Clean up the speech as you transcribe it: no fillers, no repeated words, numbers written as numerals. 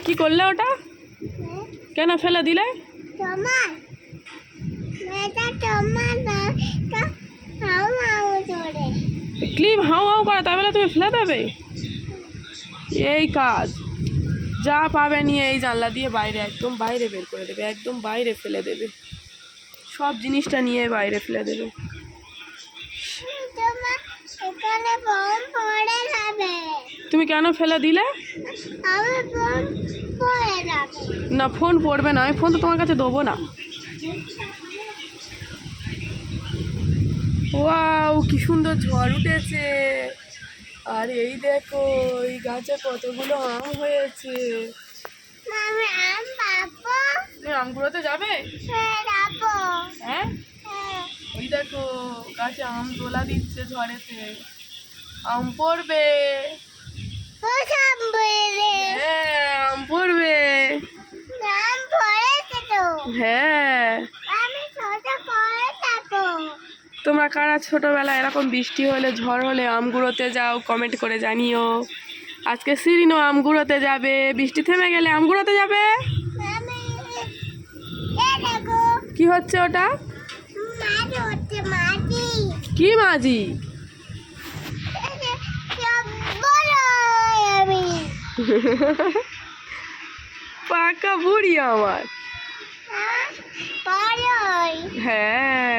কি করলে ওটা? কেন ফেলে দিলে? ক্লিপ হাউ হাউ করে, তাই বলে তুমি ফেলে দেবে? এই কাজ, যা পাবে নিয়ে এই জানলা দিয়ে বাইরে, একদম বাইরে বের করে দেবে, একদম বাইরে ফেলে দেবে, সব জিনিসটা নিয়ে বাইরে ফেলে দেবে। তুমি কেন ফেলে দিলে? না, ফোন পড়বে না, আমি ফোন তো তোমার কাছে দেবো না। ওয়াও, কি সুন্দর ঝড় উঠেছে। আর এই দেখো, এই গাছে কতগুলো আম হয়েছে। তুমি আম কুড়োতে যাবে? হ্যাঁ, ওই দেখো গাছে আম তোলা দিচ্ছে ঝড়েতে, আম পড়বে। হ্যাঁ, আম পড়বে। হ্যাঁ, তোমরা কারা ছোটবেলায় এরকম বৃষ্টি হলে, ঝড় হলে আম কুড়োতে যাও? কমেন্ট করে জানিও। আজকে সিরিনও আম কুড়োতে যাবে, বৃষ্টি থেমে গেলে আম কুড়োতে যাবে। কি হচ্ছে ওটা? কি মাঝি? পাকা বুড়ি আমার। হ্যাঁ।